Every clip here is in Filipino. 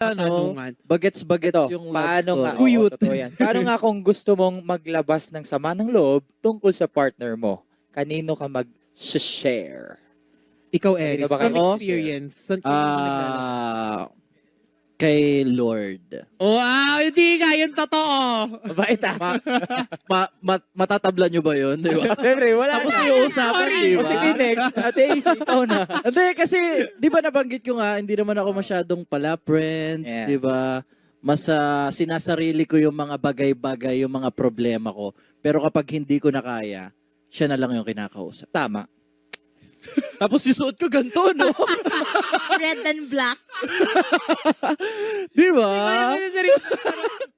katanungan. Bagets-bagets Ito, yung love paano nga, story. oo, totoo yan. Paano nga kung gusto mong maglabas ng sama ng loob tungkol sa partner mo? Kanino ka mag-share? Ikaw, Kanino Eris, ba kayo from mag-share? experience, saan kayo naglalaro? Kay Lord. Wow, hindi nga yun totoo. Bait ah. Matatabla nyo ba yun? Di ba? Siyempre, wala Tapos na. yung usapan, Sorry. di O ba? sige, next. Ate Isi, ikaw na. Hindi, kasi, di ba nabanggit ko nga, hindi naman ako masyadong pala friends, Yeah. di ba? Mas sinasarili ko yung mga bagay-bagay, yung mga problema ko. Pero kapag hindi ko na kaya, siya na lang yung kinakausap. Tama. Tapos yung suot ko ganito, no? Red and black. Di ba?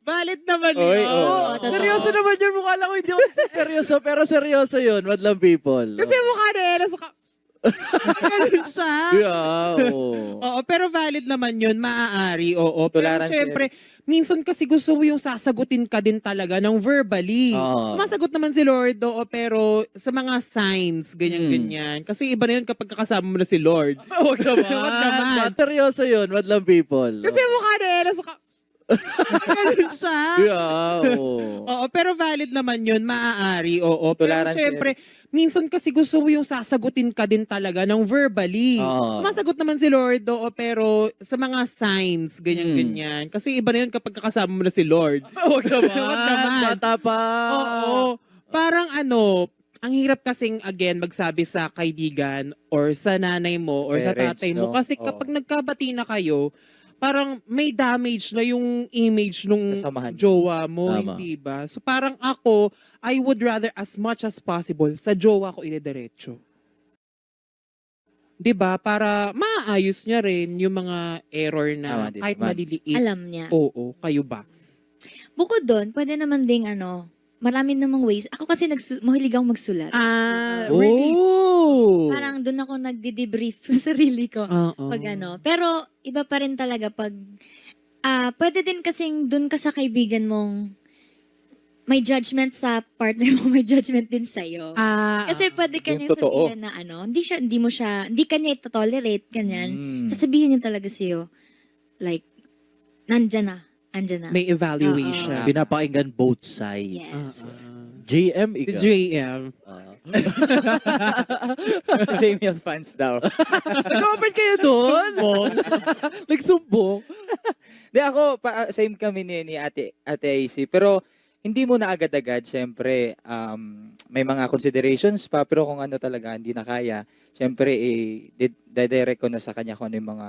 Valid naman Oy, yun. oo. totoo. Seryoso naman yun. Mukha lang ko hindi ako seryoso. Pero seryoso yun. Madlang people. Kasi mukha na Eris. Ganun siya. Yeah, oo. Oo, pero valid naman yun, maaari, oo. Pero Tularan si syempre, minsan kasi gusto mo yung sasagutin ka din talaga ng verbally. Oo. Sumasagot naman si Lord, oo, pero sa mga signs, ganyan-ganyan. Kasi iba na yun kapag kakasama mo na si Lord. Huwag naman. Huwag naman. Seryoso yun. Madlang people. Kasi mukha na Eris. Ganun siya. Yeah, oo. Oo, pero valid naman yun, maaari, oo. Pero Tularan syempre, minsan kasi gusto mo yung sasagutin ka din talaga ng verbally. Oo. Sumasagot naman si Lord, oo, pero sa mga signs, ganyan-ganyan. Kasi iba na yun kapag kakasama mo na si Lord. Huwag naman. Huwag naman. Bata pa. Oo. Parang ang hirap kasing again magsabi sa kaibigan or sa nanay mo or sa Parents, tatay mo. no? Kasi Oo. kapag nagkabati na kayo, parang may damage na yung image nung Kasamahan. jowa mo, Tama. hindi ba? So parang ako, I would rather as much as possible sa jowa ko inidiretso. 'Di ba? Para maayos niya rin yung mga error na Tama din kahit naman. maliliit. Alam niya. Oo, kayo ba? Bukod doon, pwede naman ding marami namang ways. Ako kasi mahilig akong magsulat. Release. Oh. Parang doon ako nagde-debrief sa sarili ko. Oo. Pag Pero iba pa rin talaga pag, pwede din kasing doon ka sa kaibigan mong may judgment sa partner mo, may judgment din sa'yo. Kasi pwede Yung kanya totoo. sabihin na hindi kanya ito-tolerate, ganyan. Mm. Sasabihin niya talaga sa'yo, like, andyan na. May evaluation. Pinapakinggan both sides. Yes. JM, The ikaw. JM. Jamie fans daw. Nag-comment kayo doon? Nagsumbong? Di ako, same kami ni Ate AC. Pero hindi mo na agad-agad, syempre, may mga considerations pa. Pero kung ano talaga, hindi na kaya, syempre, didirect ko na sa kanya kung ano yung mga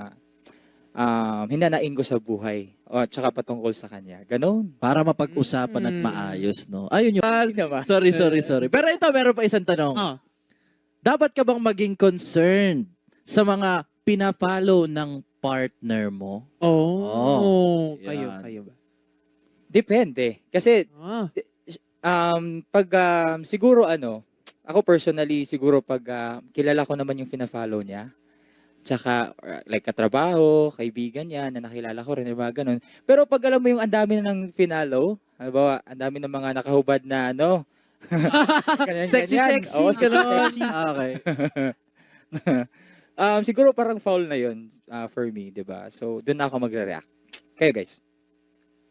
hinanaing ko sa buhay. O, tsaka patungkol sa kanya. Ganon. Para mapag-usapan at maayos, no? Ayun yun. Hindi naman. Sorry. Pero ito, meron pa isang tanong. Oh. Dapat ka bang maging concerned sa mga pina-follow ng partner mo? Oh. Yan. Kayo ba? Depende. Kasi, siguro ako personally, siguro pag kilala ko naman yung pina-follow niya, tsaka like katrabaho, kaibigan niya na nakilala ko rin, yung mga ganun. Pero pag alam mo yung ang dami na ng finalo, halimbawa, ang dami ng mga nakahubad na ganyan, Sexy. Oo, Ganon. sexy. Okay. Siguro parang foul na yun for me, di ba? So, doon ako magre-react. Kayo guys.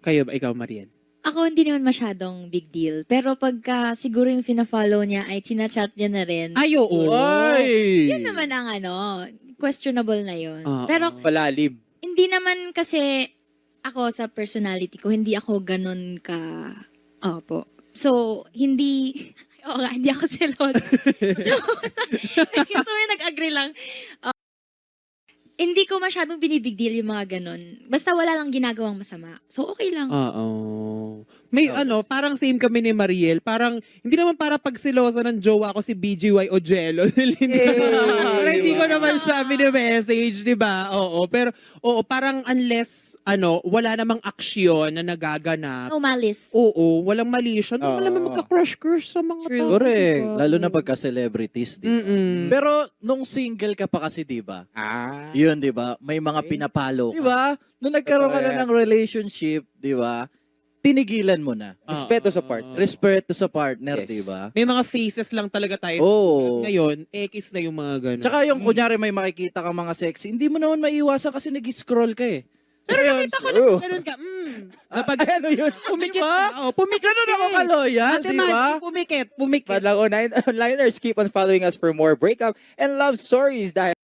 Kayo ba? Ikaw, Marian? Ako hindi naman masyadong big deal. Pero pagka siguro yung fina-follow niya ay chinachat niya na rin. Ay, oo. Ay! Yun naman ang questionable na yun. Oo. Pero Palalim. hindi naman kasi ako sa personality ko, hindi ako ganun Opo. So, hindi... Oo nga, hindi ako selosa. So, gusto mo yung nag-agree lang. Hindi ko masyadong binibig deal yung mga ganun. Basta wala lang ginagawang masama. So, okay lang. Oo. May parang same kami ni Mariel. Parang, hindi naman para pagsilosa ng jowa ko si BGY o Jello. Pero hindi ko naman siya mini-message, di ba? Oo. Pero, parang unless, wala namang aksyon na nagaganap. No malis. Oo, walang mali siya. Hindi Oo. naman magka-crush-crush sa mga True. tao. Correct. di ba? Lalo na pagka-celebrities, di ba? Mm-mm. Pero nung single ka pa kasi, di ba? Yun, di ba? May mga pinapalo ka. Di ba? Nung nagkaroon ka Totoo na yan. ng relationship, di ba? Tinigilan mo na. Respeto sa part. Respeto sa partner, Yes. di ba? May mga faces lang talaga tayo. Oo. Ngayon, X na yung mga ganun. Tsaka yung kunyari may makikita kang mga sexy, hindi mo naman maiwasan kasi nag-scroll ka eh. Pero nakita ko na True. ganun ka, kapag Ay, ano yun? pumikit Diba? ka, pumikit Ganun ako ka. kaloyal, di ba? Pumikit. Madlang onliners, keep on following us for more breakup and love stories dahil